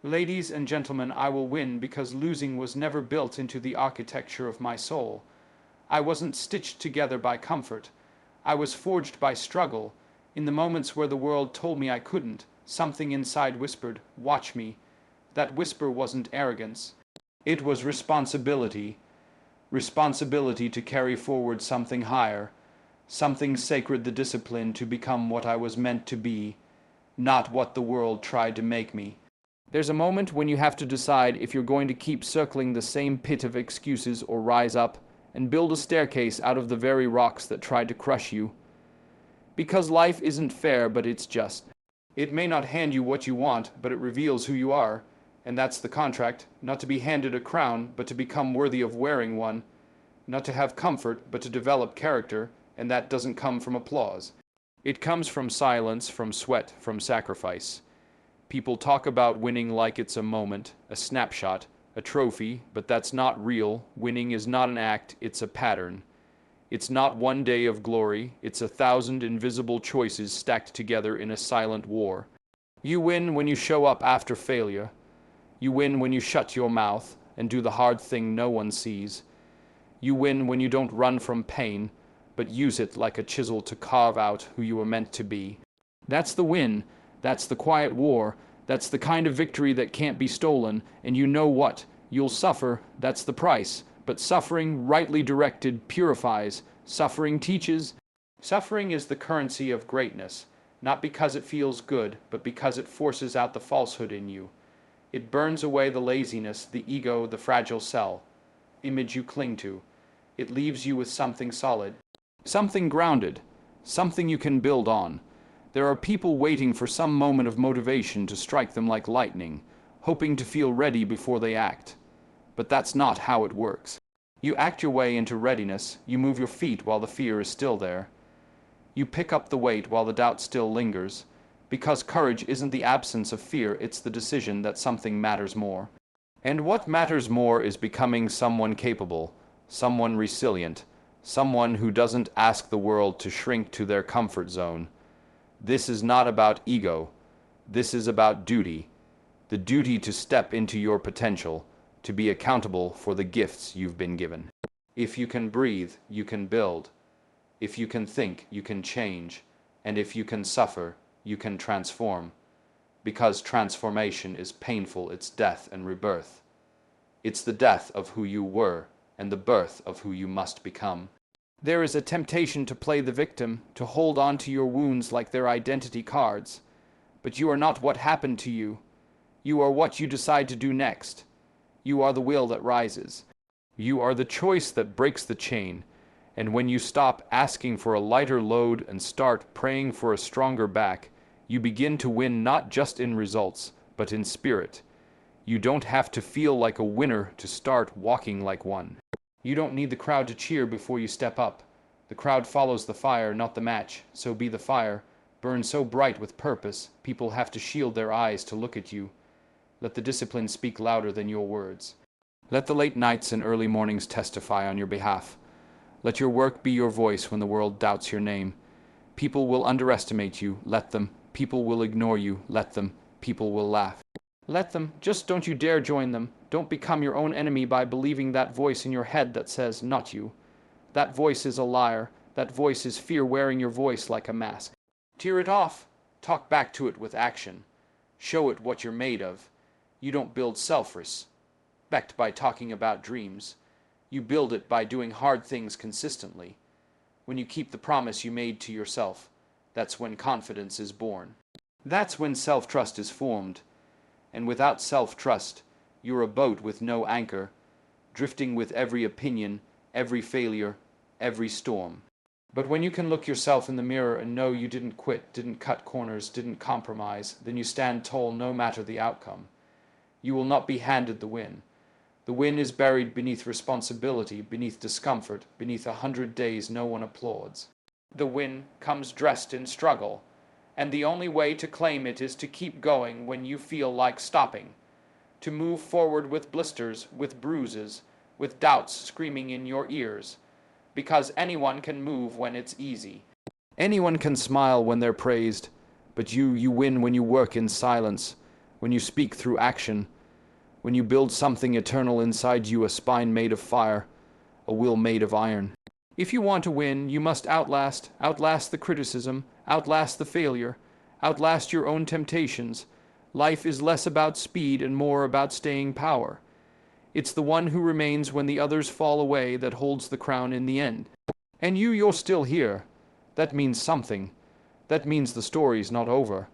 Ladies and gentlemen, I will win because losing was never built into the architecture of my soul. I wasn't stitched together by comfort. I was forged by struggle. In the moments where the world told me I couldn't, something inside whispered, "Watch me." That whisper wasn't arrogance. It was responsibility. Responsibility to carry forward something higher, something sacred, the discipline to become what I was meant to be, not what the world tried to make me. There's a moment when you have to decide if you're going to keep circling the same pit of excuses or rise up and build a staircase out of the very rocks that tried to crush you. Because life isn't fair, but it's just. It may not hand you what you want, but it reveals who you are, and that's the contract, not to be handed a crown, but to become worthy of wearing one, not to have comfort, but to develop character, and that doesn't come from applause. It comes from silence, from sweat, from sacrifice. People talk about winning like it's a moment, a snapshot, a trophy, but that's not real. Winning is not an act, it's a pattern. It's not one day of glory, it's 1,000 invisible choices stacked together in a silent war. You win when you show up after failure. You win when you shut your mouth and do the hard thing no one sees. You win when you don't run from pain, but use it like a chisel to carve out who you were meant to be. That's the win. That's the quiet war. That's the kind of victory that can't be stolen. And you know what? You'll suffer. That's the price. But suffering, rightly directed, purifies. Suffering teaches. Suffering is the currency of greatness, not because it feels good, but because it forces out the falsehood in you. It burns away the laziness, the ego, the fragile image you cling to. It leaves you with something solid, something grounded, something you can build on. There are people waiting for some moment of motivation to strike them like lightning, hoping to feel ready before they act. But that's not how it works. You act your way into readiness, you move your feet while the fear is still there. You pick up the weight while the doubt still lingers, because courage isn't the absence of fear, it's the decision that something matters more. And what matters more is becoming someone capable, someone resilient, someone who doesn't ask the world to shrink to their comfort zone. This is not about ego. This is about duty. The duty to step into your potential, to be accountable for the gifts you've been given. If you can breathe, you can build. If you can think, you can change. And if you can suffer, you can transform. Because transformation is painful, it's death and rebirth. It's the death of who you were and the birth of who you must become. There is a temptation to play the victim, to hold on to your wounds like they're identity cards. But you are not what happened to you. You are what you decide to do next. You are the will that rises. You are the choice that breaks the chain. And when you stop asking for a lighter load and start praying for a stronger back, you begin to win not just in results, but in spirit. You don't have to feel like a winner to start walking like one. You don't need the crowd to cheer before you step up. The crowd follows the fire, not the match, so be the fire. Burn so bright with purpose, people have to shield their eyes to look at you. Let the discipline speak louder than your words. Let the late nights and early mornings testify on your behalf. Let your work be your voice when the world doubts your name. People will underestimate you, let them. People will ignore you, let them. People will laugh. Let them, just don't you dare join them. Don't become your own enemy by believing that voice in your head that says, not you. That voice is a liar. That voice is fear wearing your voice like a mask. Tear it off. Talk back to it with action. Show it what you're made of. You don't build self-respect by talking about dreams. You build it by doing hard things consistently. When you keep the promise you made to yourself, that's when confidence is born. That's when self-trust is formed. And without self-trust, you're a boat with no anchor, drifting with every opinion, every failure, every storm. But when you can look yourself in the mirror and know you didn't quit, didn't cut corners, didn't compromise, then you stand tall no matter the outcome. You will not be handed the win. The win is buried beneath responsibility, beneath discomfort, beneath 100 days no one applauds. The win comes dressed in struggle, and the only way to claim it is to keep going when you feel like stopping, to move forward with blisters, with bruises, with doubts screaming in your ears, because anyone can move when it's easy. Anyone can smile when they're praised, but you win when you work in silence, when you speak through action, when you build something eternal inside you, a spine made of fire, a will made of iron. If you want to win, you must outlast the criticism, outlast the failure, outlast your own temptations. Life is less about speed and more about staying power. It's the one who remains when the others fall away that holds the crown in the end. And you're still here. That means something. That means the story's not over.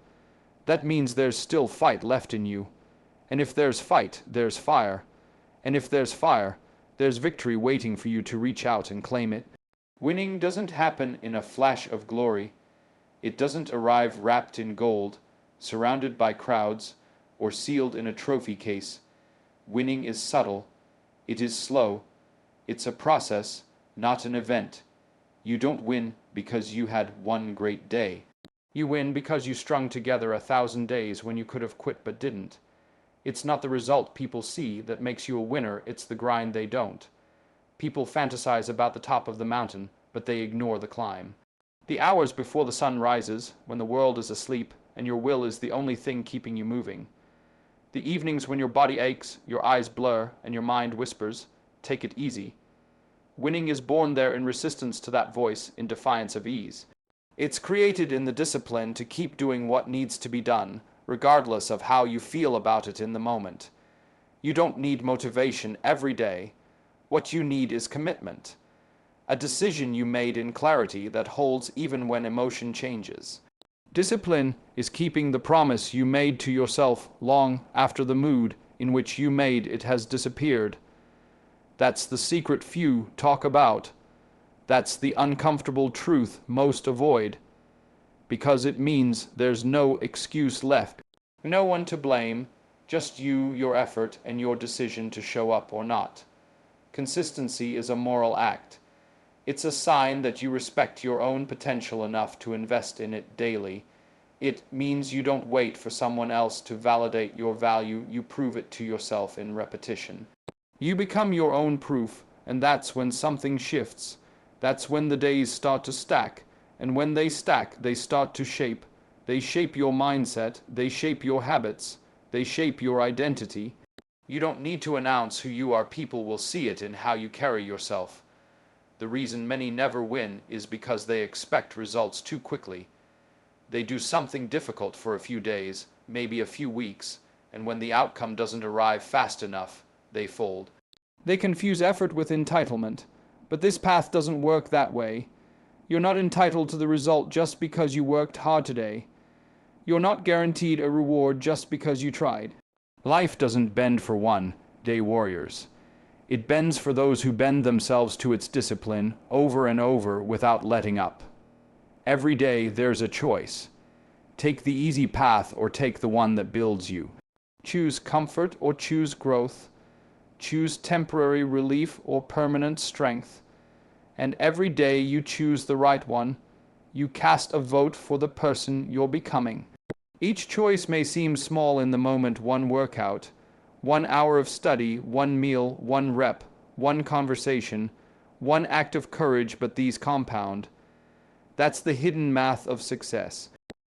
That means there's still fight left in you. And if there's fight, there's fire. And if there's fire, there's victory waiting for you to reach out and claim it. Winning doesn't happen in a flash of glory. It doesn't arrive wrapped in gold, surrounded by crowds, or sealed in a trophy case. Winning is subtle. It is slow. It's a process, not an event. You don't win because you had one great day. You win because you strung together 1,000 days when you could have quit but didn't. It's not the result people see that makes you a winner, it's the grind they don't. People fantasize about the top of the mountain, but they ignore the climb. The hours before the sun rises, when the world is asleep, and your will is the only thing keeping you moving. The evenings when your body aches, your eyes blur, and your mind whispers, take it easy. Winning is born there in resistance to that voice, in defiance of ease. It's created in the discipline to keep doing what needs to be done, regardless of how you feel about it in the moment. You don't need motivation every day. What you need is commitment. A decision you made in clarity that holds even when emotion changes. Discipline is keeping the promise you made to yourself long after the mood in which you made it has disappeared. That's the secret few talk about. That's the uncomfortable truth most avoid. Because it means there's no excuse left. No one to blame, just you, your effort, and your decision to show up or not. Consistency is a moral act. It's a sign that you respect your own potential enough to invest in it daily. It means you don't wait for someone else to validate your value, you prove it to yourself in repetition. You become your own proof, and that's when something shifts. That's when the days start to stack, and when they stack, they start to shape. They shape your mindset, they shape your habits, they shape your identity. You don't need to announce who you are, people will see it in how you carry yourself. The reason many never win is because they expect results too quickly. They do something difficult for a few days, maybe a few weeks, and when the outcome doesn't arrive fast enough, they fold. They confuse effort with entitlement, but this path doesn't work that way. You're not entitled to the result just because you worked hard today. You're not guaranteed a reward just because you tried. Life doesn't bend for one-day warriors. It bends for those who bend themselves to its discipline over and over without letting up. Every day there's a choice. Take the easy path or take the one that builds you. Choose comfort or choose growth. Choose temporary relief or permanent strength. And every day you choose the right one. You cast a vote for the person you're becoming. Each choice may seem small in the moment, one workout, 1 hour of study, 1 meal, 1 rep, 1 conversation, 1 act of courage, but these compound. That's the hidden math of success.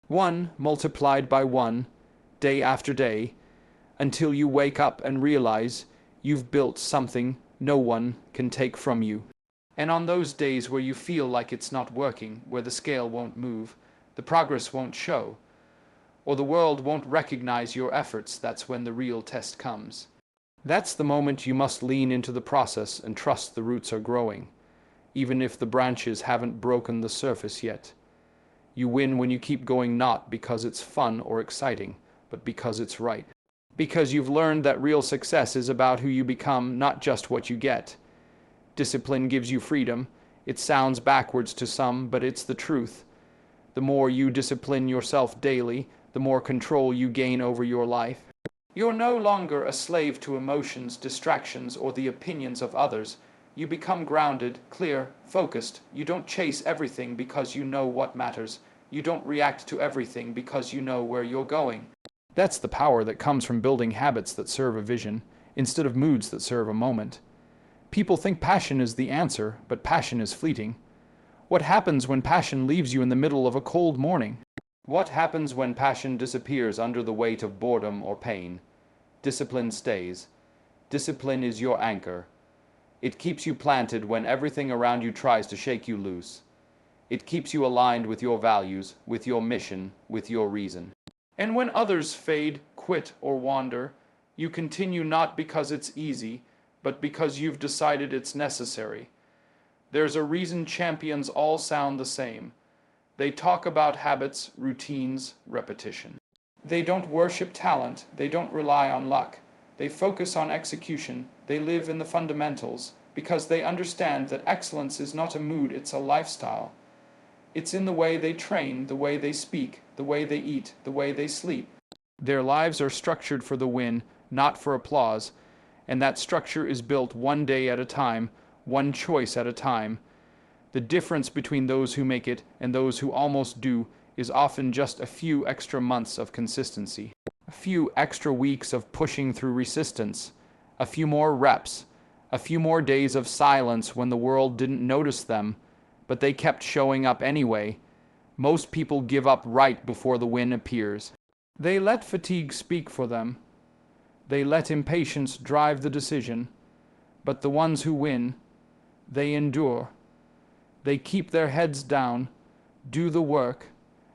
1 multiplied by 1, day after day, until you wake up and realize you've built something no one can take from you. And on those days where you feel like it's not working, where the scale won't move, the progress won't show, or the world won't recognize your efforts, that's when the real test comes. That's the moment you must lean into the process and trust the roots are growing, even if the branches haven't broken the surface yet. You win when you keep going, not because it's fun or exciting, but because it's right. Because you've learned that real success is about who you become, not just what you get. Discipline gives you freedom. It sounds backwards to some, but it's the truth. The more you discipline yourself daily, the more control you gain over your life. You're no longer a slave to emotions, distractions, or the opinions of others. You become grounded, clear, focused. You don't chase everything because you know what matters. You don't react to everything because you know where you're going. That's the power that comes from building habits that serve a vision, instead of moods that serve a moment. People think passion is the answer, but passion is fleeting. What happens when passion leaves you in the middle of a cold morning? What happens when passion disappears under the weight of boredom or pain? Discipline stays. Discipline is your anchor. It keeps you planted when everything around you tries to shake you loose. It keeps you aligned with your values, with your mission, with your reason. And when others fade, quit, or wander, you continue not because it's easy, but because you've decided it's necessary. There's a reason champions all sound the same. They talk about habits, routines, repetition. They don't worship talent. They don't rely on luck. They focus on execution. They live in the fundamentals because they understand that excellence is not a mood, it's a lifestyle. It's in the way they train, the way they speak, the way they eat, the way they sleep. Their lives are structured for the win, not for applause, and that structure is built one day at a time, one choice at a time. The difference between those who make it and those who almost do is often just a few extra months of consistency, a few extra weeks of pushing through resistance, a few more reps, a few more days of silence when the world didn't notice them, but they kept showing up anyway. Most people give up right before the win appears. They let fatigue speak for them. They let impatience drive the decision. But the ones who win, they endure. They keep their heads down, do the work,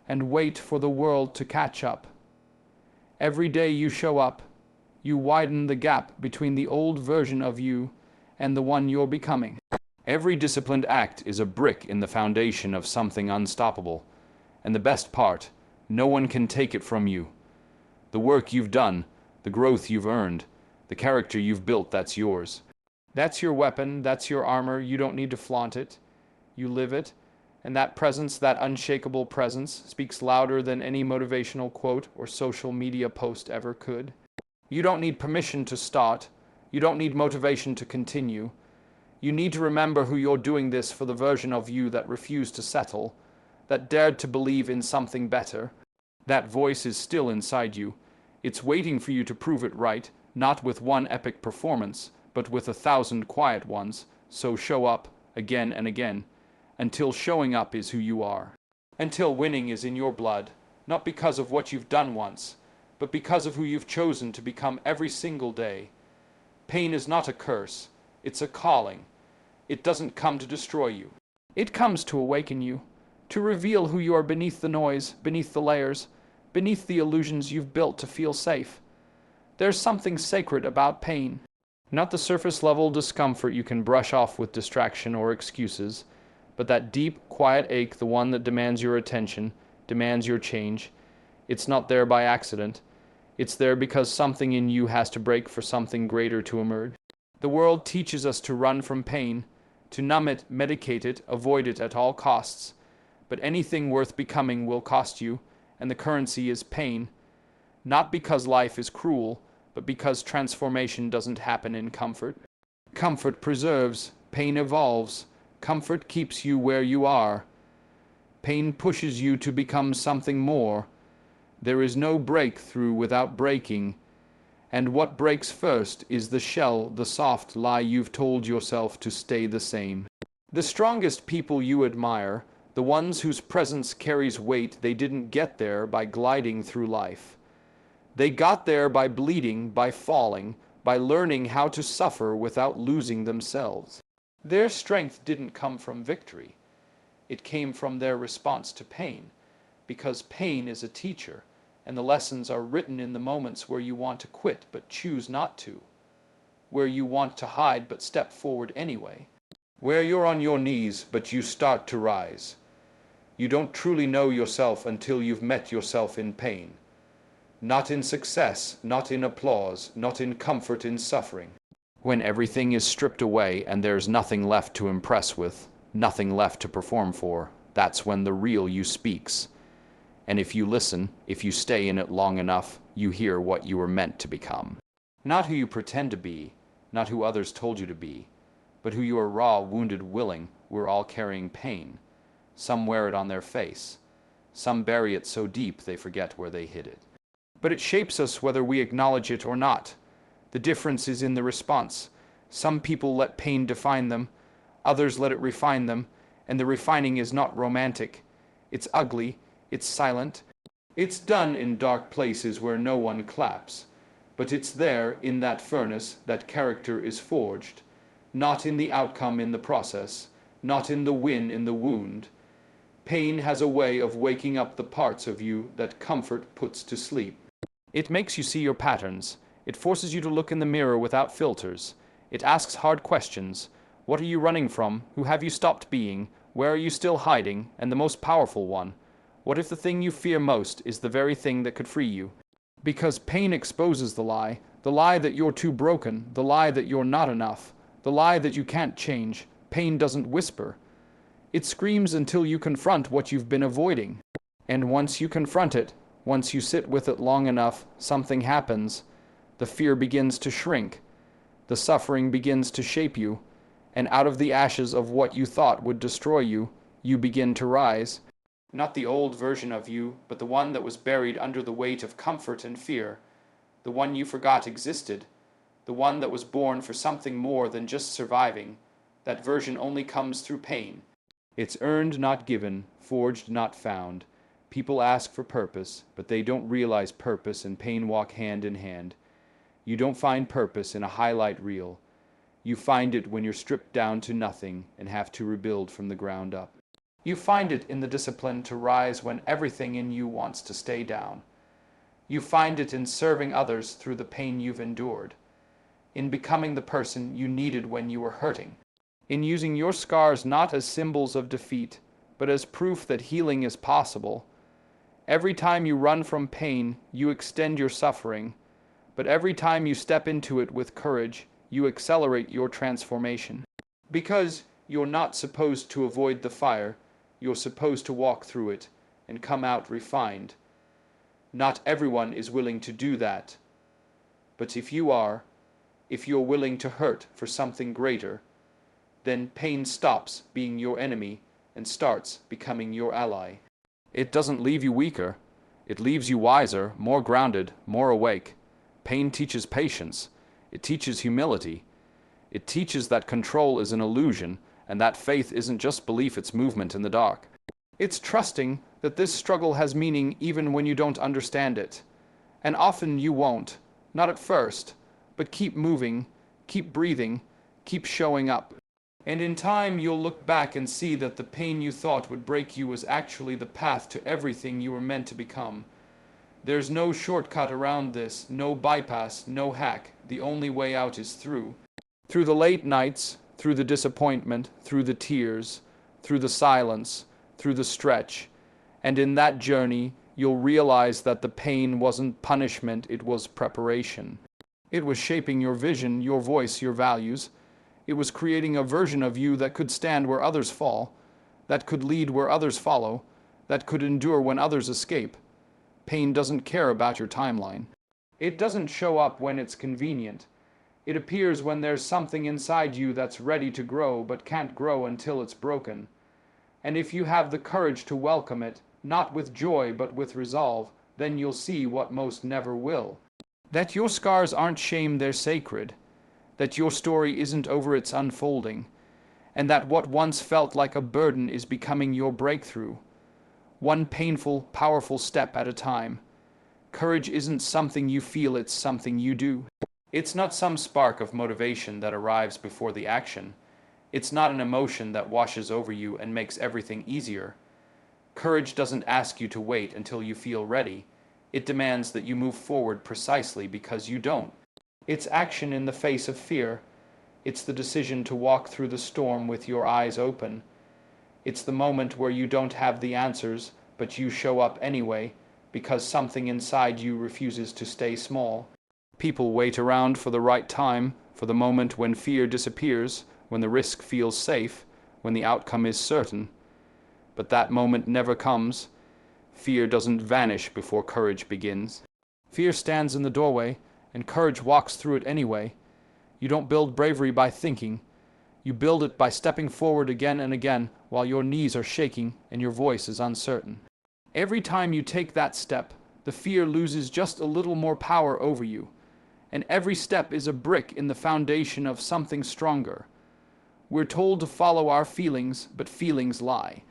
and wait for the world to catch up. Every day you show up, you widen the gap between the old version of you and the one you're becoming. Every disciplined act is a brick in the foundation of something unstoppable. And the best part, no one can take it from you. The work you've done, the growth you've earned, the character you've built, that's yours. That's your weapon, that's your armor. You don't need to flaunt it. You live it, and that presence, that unshakable presence, speaks louder than any motivational quote or social media post ever could. You don't need permission to start. You don't need motivation to continue. You need to remember who you're doing this for, the version of you that refused to settle, that dared to believe in something better. That voice is still inside you. It's waiting for you to prove it right, not with one epic performance, but with 1,000 quiet ones. So show up again and again, until showing up is who you are. Until winning is in your blood, not because of what you've done once, but because of who you've chosen to become every single day. Pain is not a curse, it's a calling. It doesn't come to destroy you. It comes to awaken you, to reveal who you are beneath the noise, beneath the layers, beneath the illusions you've built to feel safe. There's something sacred about pain. Not the surface-level discomfort you can brush off with distraction or excuses, but that deep, quiet ache, the one that demands your attention, demands your change. It's not there by accident. It's there because something in you has to break for something greater to emerge. The world teaches us to run from pain, to numb it, medicate it, avoid it at all costs. But anything worth becoming will cost you, and the currency is pain. Not because life is cruel, but because transformation doesn't happen in comfort. Comfort preserves, pain evolves. Comfort keeps you where you are. Pain pushes you to become something more. There is no breakthrough without breaking. And what breaks first is the shell, the soft lie you've told yourself to stay the same. The strongest people you admire, the ones whose presence carries weight, they didn't get there by gliding through life. They got there by bleeding, by falling, by learning how to suffer without losing themselves. Their strength didn't come from victory. It came from their response to pain, because pain is a teacher, and the lessons are written in the moments where you want to quit but choose not to, where you want to hide but step forward anyway, where you're on your knees but you start to rise. You don't truly know yourself until you've met yourself in pain. Not in success, not in applause, not in comfort, in suffering. When everything is stripped away and there's nothing left to impress with, nothing left to perform for, that's when the real you speaks. And if you listen, if you stay in it long enough, you hear what you were meant to become. Not who you pretend to be, not who others told you to be, but who you are raw, wounded, willing. We're all carrying pain. Some wear it on their face. Some bury it so deep they forget where they hid it. But it shapes us whether we acknowledge it or not. The difference is in the response. Some people let pain define them, others let it refine them, and the refining is not romantic. It's ugly, it's silent, It's done in dark places where no one claps, but it's there in that furnace that character is forged, not in the outcome in the process, not in the win in the wound. Pain has a way of waking up the parts of you that comfort puts to sleep. It makes you see your patterns. It forces you to look in the mirror without filters. It asks hard questions. What are you running from? Who have you stopped being? Where are you still hiding? And the most powerful one, what if the thing you fear most is the very thing that could free you? Because pain exposes the lie that you're too broken, the lie that you're not enough, the lie that you can't change. Pain doesn't whisper. It screams until you confront what you've been avoiding. And once you confront it, once you sit with it long enough, something happens. The fear begins to shrink. The suffering begins to shape you. And out of the ashes of what you thought would destroy you, you begin to rise. Not the old version of you, but the one that was buried under the weight of comfort and fear. The one you forgot existed. The one that was born for something more than just surviving. That version only comes through pain. It's earned, not given, forged, not found. People ask for purpose, but they don't realize purpose and pain walk hand in hand. You don't find purpose in a highlight reel. You find it when you're stripped down to nothing and have to rebuild from the ground up. You find it in the discipline to rise when everything in you wants to stay down. You find it in serving others through the pain you've endured. In becoming the person you needed when you were hurting. In using your scars not as symbols of defeat, but as proof that healing is possible. Every time you run from pain, you extend your suffering, but every time you step into it with courage, you accelerate your transformation. Because you're not supposed to avoid the fire, you're supposed to walk through it and come out refined. Not everyone is willing to do that. But if you are, if you're willing to hurt for something greater, then pain stops being your enemy and starts becoming your ally. It doesn't leave you weaker. It leaves you wiser, more grounded, more awake. Pain teaches patience. It teaches humility. It teaches that control is an illusion, and that faith isn't just belief, it's movement in the dark. It's trusting that this struggle has meaning even when you don't understand it. And often you won't, not at first, but keep moving, keep breathing, keep showing up. And in time you'll look back and see that the pain you thought would break you was actually the path to everything you were meant to become. There's no shortcut around this, no bypass, no hack. The only way out is through. Through the late nights, through the disappointment, through the tears, through the silence, through the stretch. And in that journey, you'll realize that the pain wasn't punishment, it was preparation. It was shaping your vision, your voice, your values. It was creating a version of you that could stand where others fall, that could lead where others follow, that could endure when others escape. Pain doesn't care about your timeline. It doesn't show up when it's convenient. It appears when there's something inside you that's ready to grow but can't grow until it's broken. And if you have the courage to welcome it, not with joy but with resolve, then you'll see what most never will. That your scars aren't shame, they're sacred. That your story isn't over its unfolding, and that what once felt like a burden is becoming your breakthrough. One painful, powerful step at a time. Courage isn't something you feel, it's something you do. It's not some spark of motivation that arrives before the action. It's not an emotion that washes over you and makes everything easier. Courage doesn't ask you to wait until you feel ready. It demands that you move forward precisely because you don't. It's action in the face of fear. It's the decision to walk through the storm with your eyes open. It's the moment where you don't have the answers, but you show up anyway, because something inside you refuses to stay small. People wait around for the right time, for the moment when fear disappears, when the risk feels safe, when the outcome is certain. But that moment never comes. Fear doesn't vanish before courage begins. Fear stands in the doorway, and courage walks through it anyway. You don't build bravery by thinking. You build it by stepping forward again and again while your knees are shaking and your voice is uncertain. Every time you take that step, the fear loses just a little more power over you. And every step is a brick in the foundation of something stronger. We're told to follow our feelings, but feelings lie.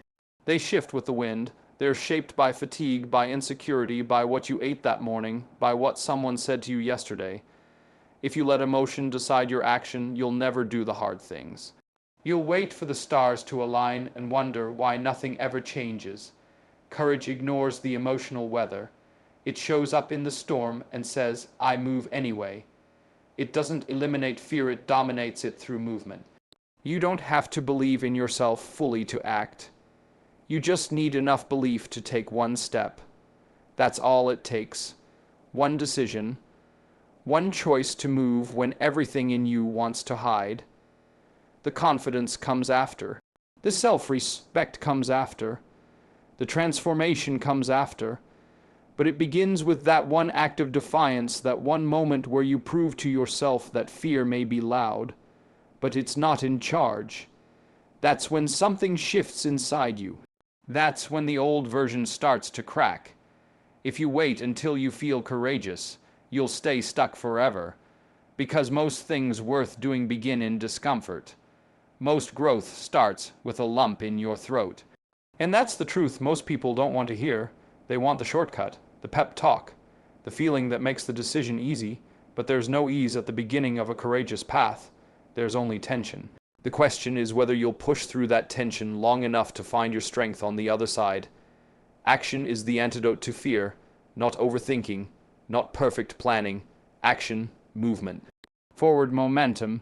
They shift with the wind, They're shaped by fatigue, by insecurity, by what you ate that morning, by what someone said to you yesterday. If you let emotion decide your action, you'll never do the hard things. You'll wait for the stars to align and wonder why nothing ever changes. Courage ignores the emotional weather. It shows up in the storm and says, I move anyway. It doesn't eliminate fear, it dominates it through movement. You don't have to believe in yourself fully to act. You just need enough belief to take one step. That's all it takes. One decision. One choice to move when everything in you wants to hide. The confidence comes after. The self-respect comes after. The transformation comes after. But it begins with that one act of defiance, that one moment where you prove to yourself that fear may be loud, but it's not in charge. That's when something shifts inside you. That's when the old version starts to crack. If you wait until you feel courageous, you'll stay stuck forever, because most things worth doing begin in discomfort. Most growth starts with a lump in your throat. And that's the truth most people don't want to hear. They want the shortcut, the pep talk, the feeling that makes the decision easy, but there's no ease at the beginning of a courageous path. There's only tension. The question is whether you'll push through that tension long enough to find your strength on the other side. Action is the antidote to fear, not overthinking, not perfect planning. Action, movement. Forward momentum.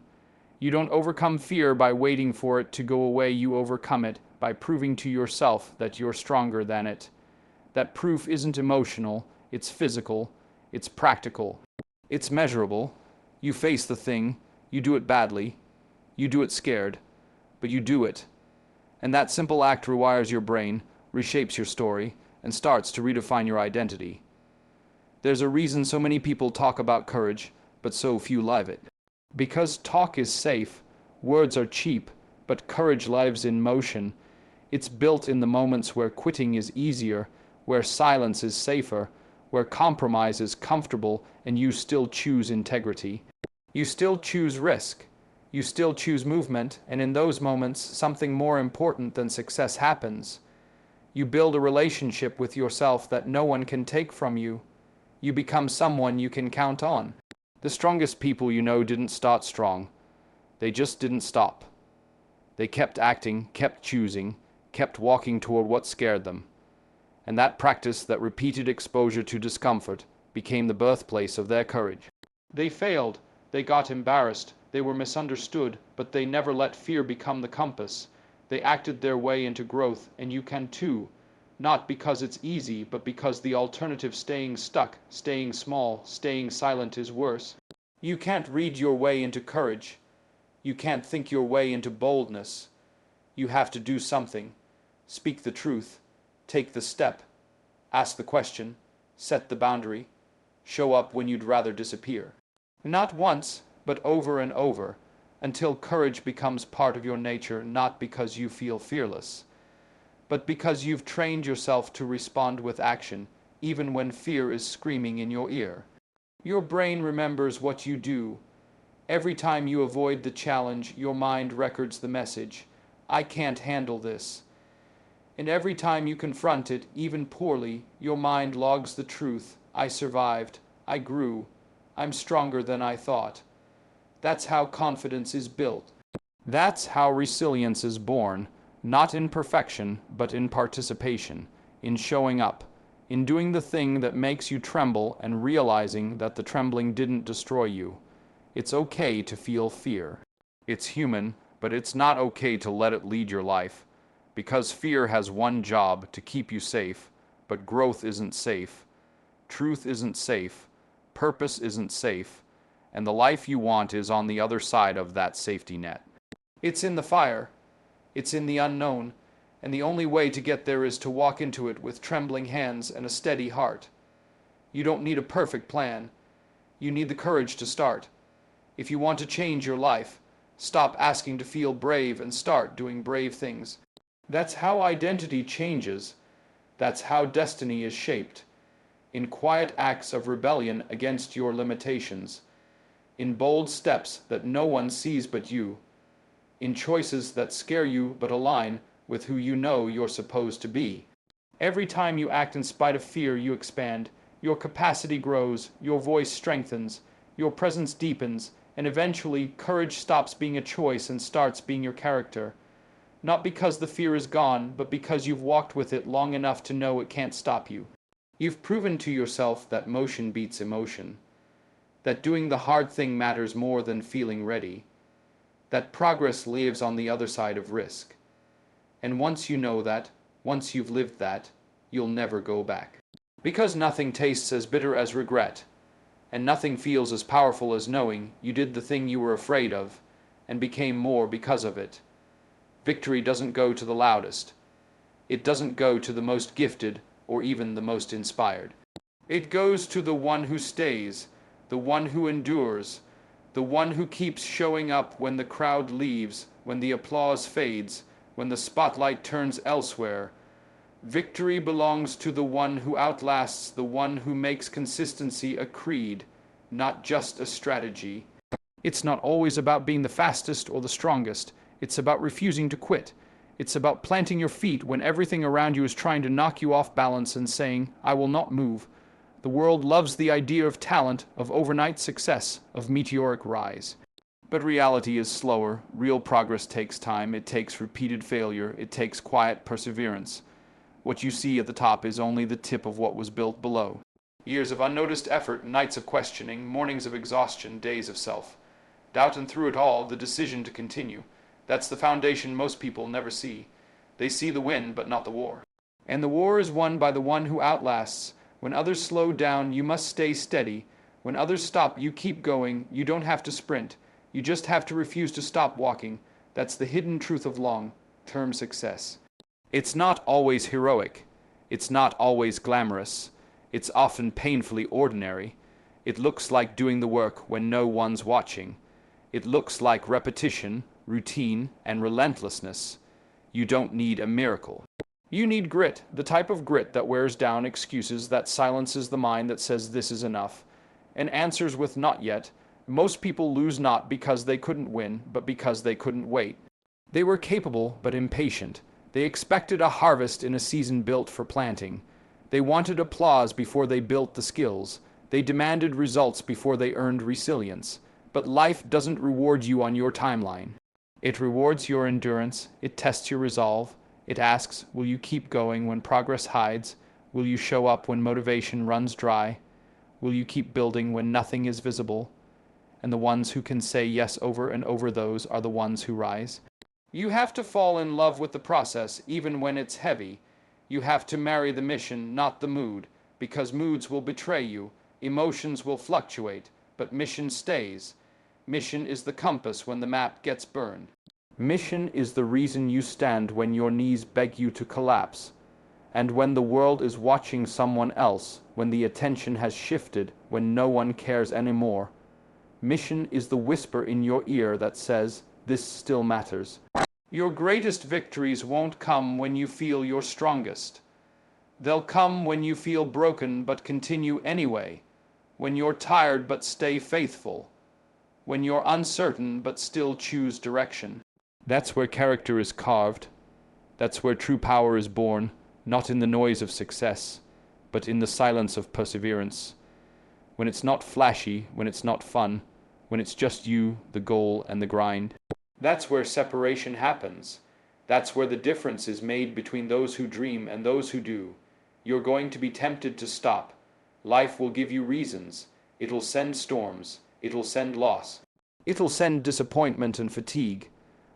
You don't overcome fear by waiting for it to go away, you overcome it by proving to yourself that you're stronger than it. That proof isn't emotional, it's physical, it's practical, it's measurable. You face the thing, you do it badly, you do it scared, but you do it. And that simple act rewires your brain, reshapes your story, and starts to redefine your identity. There's a reason so many people talk about courage, but so few live it. Because talk is safe, words are cheap, but courage lives in motion. It's built in the moments where quitting is easier, where silence is safer, where compromise is comfortable, and you still choose integrity. You still choose risk. You still choose movement, and in those moments, something more important than success happens. You build a relationship with yourself that no one can take from you. You become someone you can count on. The strongest people you know didn't start strong. They just didn't stop. They kept acting, kept choosing, kept walking toward what scared them. And that practice, that repeated exposure to discomfort, became the birthplace of their courage. They failed, they got embarrassed, they were misunderstood, but they never let fear become the compass. They acted their way into growth, and you can too. Not because it's easy, but because the alternative, staying stuck, staying small, staying silent, is worse. You can't read your way into courage. You can't think your way into boldness. You have to do something. Speak the truth. Take the step. Ask the question. Set the boundary. Show up when you'd rather disappear. Not once, but over and over, until courage becomes part of your nature, not because you feel fearless, but because you've trained yourself to respond with action, even when fear is screaming in your ear. Your brain remembers what you do. Every time you avoid the challenge, your mind records the message, I can't handle this. And every time you confront it, even poorly, your mind logs the truth, I survived, I grew, I'm stronger than I thought. That's how confidence is built. That's how resilience is born. Not in perfection, but in participation, in showing up, in doing the thing that makes you tremble and realizing that the trembling didn't destroy you. It's okay to feel fear. It's human, but it's not okay to let it lead your life. Because fear has one job, to keep you safe, but growth isn't safe. Truth isn't safe. Purpose isn't safe. And the life you want is on the other side of that safety net. It's in the fire. It's in the unknown, and the only way to get there is to walk into it with trembling hands and a steady heart. You don't need a perfect plan. You need the courage to start. If you want to change your life, stop asking to feel brave and start doing brave things. That's how identity changes. That's how destiny is shaped. In quiet acts of rebellion against your limitations. In bold steps that no one sees but you. In choices that scare you but align with who you know you're supposed to be. Every time you act in spite of fear, you expand. Your capacity grows, your voice strengthens, your presence deepens, and eventually courage stops being a choice and starts being your character. Not because the fear is gone, but because you've walked with it long enough to know it can't stop you. You've proven to yourself that motion beats emotion, that doing the hard thing matters more than feeling ready, that progress lives on the other side of risk. And once you know that, once you've lived that, you'll never go back. Because nothing tastes as bitter as regret, and nothing feels as powerful as knowing you did the thing you were afraid of, and became more because of it. Victory doesn't go to the loudest. It doesn't go to the most gifted or even the most inspired. It goes to the one who stays, the one who endures, the one who keeps showing up when the crowd leaves, when the applause fades, when the spotlight turns elsewhere. Victory belongs to the one who outlasts, the one who makes consistency a creed, not just a strategy. It's not always about being the fastest or the strongest. It's about refusing to quit. It's about planting your feet when everything around you is trying to knock you off balance and saying, I will not move. The world loves the idea of talent, of overnight success, of meteoric rise. But reality is slower. Real progress takes time. It takes repeated failure. It takes quiet perseverance. What you see at the top is only the tip of what was built below. Years of unnoticed effort, nights of questioning, mornings of exhaustion, days of self-doubt, and through it all, the decision to continue. That's the foundation most people never see. They see the win, but not the war. And the war is won by the one who outlasts. When others slow down, you must stay steady. When others stop, you keep going. You don't have to sprint. You just have to refuse to stop walking. That's the hidden truth of long-term success. It's not always heroic. It's not always glamorous. It's often painfully ordinary. It looks like doing the work when no one's watching. It looks like repetition, routine, and relentlessness. You don't need a miracle. You need grit, the type of grit that wears down excuses, that silences the mind that says this is enough, and answers with not yet. Most people lose not because they couldn't win, but because they couldn't wait. They were capable, but impatient. They expected a harvest in a season built for planting. They wanted applause before they built the skills. They demanded results before they earned resilience. But life doesn't reward you on your timeline. It rewards your endurance. It tests your resolve. It asks, will you keep going when progress hides? Will you show up when motivation runs dry? Will you keep building when nothing is visible? And the ones who can say yes over and over those are the ones who rise. You have to fall in love with the process, even when it's heavy. You have to marry the mission, not the mood, because moods will betray you, emotions will fluctuate, but mission stays. Mission is the compass when the map gets burned. Mission is the reason you stand when your knees beg you to collapse. And when the world is watching someone else, when the attention has shifted, when no one cares anymore. Mission is the whisper in your ear that says, this still matters. Your greatest victories won't come when you feel your strongest. They'll come when you feel broken but continue anyway, when you're tired but stay faithful, when you're uncertain but still choose direction. That's where character is carved. That's where true power is born, not in the noise of success, but in the silence of perseverance. When it's not flashy, when it's not fun, when it's just you, the goal, and the grind. That's where separation happens. That's where the difference is made between those who dream and those who do. You're going to be tempted to stop. Life will give you reasons. It'll send storms. It'll send loss. It'll send disappointment and fatigue.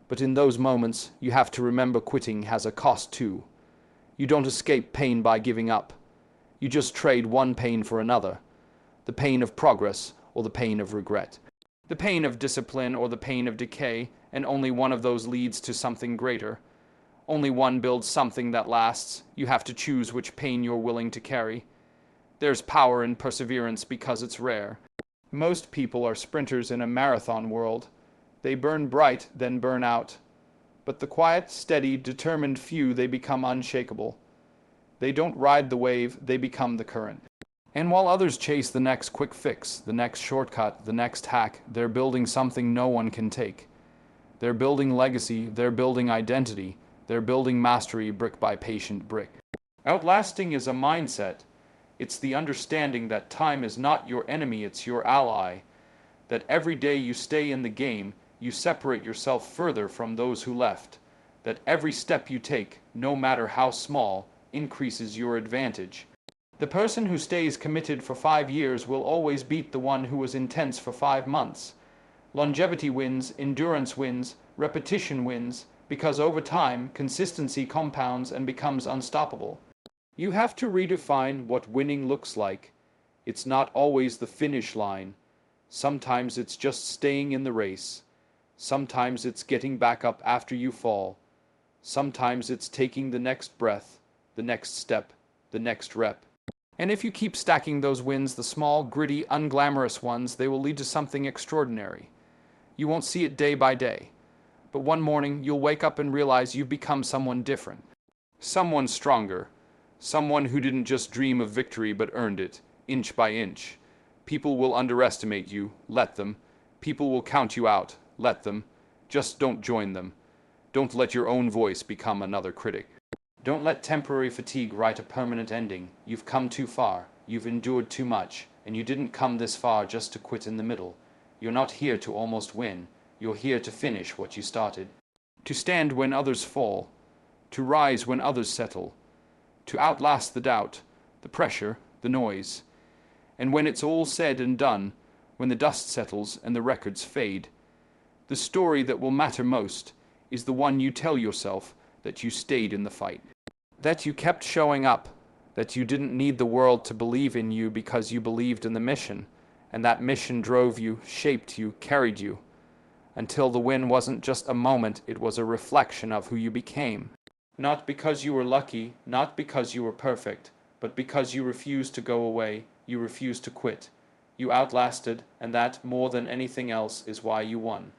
But in those moments, you have to remember quitting has a cost too. You don't escape pain by giving up. You just trade one pain for another. The pain of progress or the pain of regret. The pain of discipline or the pain of decay, and only one of those leads to something greater. Only one builds something that lasts. You have to choose which pain you're willing to carry. There's power in perseverance because it's rare. Most people are sprinters in a marathon world. They burn bright, then burn out. But the quiet, steady, determined few, they become unshakable. They don't ride the wave, they become the current. And while others chase the next quick fix, the next shortcut, the next hack, they're building something no one can take. They're building legacy, they're building identity, they're building mastery brick by patient brick. Outlasting is a mindset. It's the understanding that time is not your enemy, it's your ally. That every day you stay in the game, you separate yourself further from those who left. That every step you take, no matter how small, increases your advantage. The person who stays committed for 5 years will always beat the one who was intense for 5 months. Longevity wins, endurance wins, repetition wins, because over time, consistency compounds and becomes unstoppable. You have to redefine what winning looks like. It's not always the finish line. Sometimes it's just staying in the race. Sometimes it's getting back up after you fall. Sometimes it's taking the next breath, the next step, the next rep. And if you keep stacking those wins, the small, gritty, unglamorous ones, they will lead to something extraordinary. You won't see it day by day. But one morning, you'll wake up and realize you've become someone different. Someone stronger. Someone who didn't just dream of victory but earned it, inch by inch. People will underestimate you, let them. People will count you out, let them. Just don't join them. Don't let your own voice become another critic. Don't let temporary fatigue write a permanent ending. You've come too far, you've endured too much, and you didn't come this far just to quit in the middle. You're not here to almost win. You're here to finish what you started. To stand when others fall. To rise when others settle. To outlast the doubt, the pressure, the noise. And when it's all said and done, when the dust settles and the records fade, the story that will matter most is the one you tell yourself, that you stayed in the fight. That you kept showing up, that you didn't need the world to believe in you because you believed in the mission, and that mission drove you, shaped you, carried you, until the win wasn't just a moment, it was a reflection of who you became. Not because you were lucky, not because you were perfect, but because you refused to go away, you refused to quit. You outlasted, and that, more than anything else, is why you won.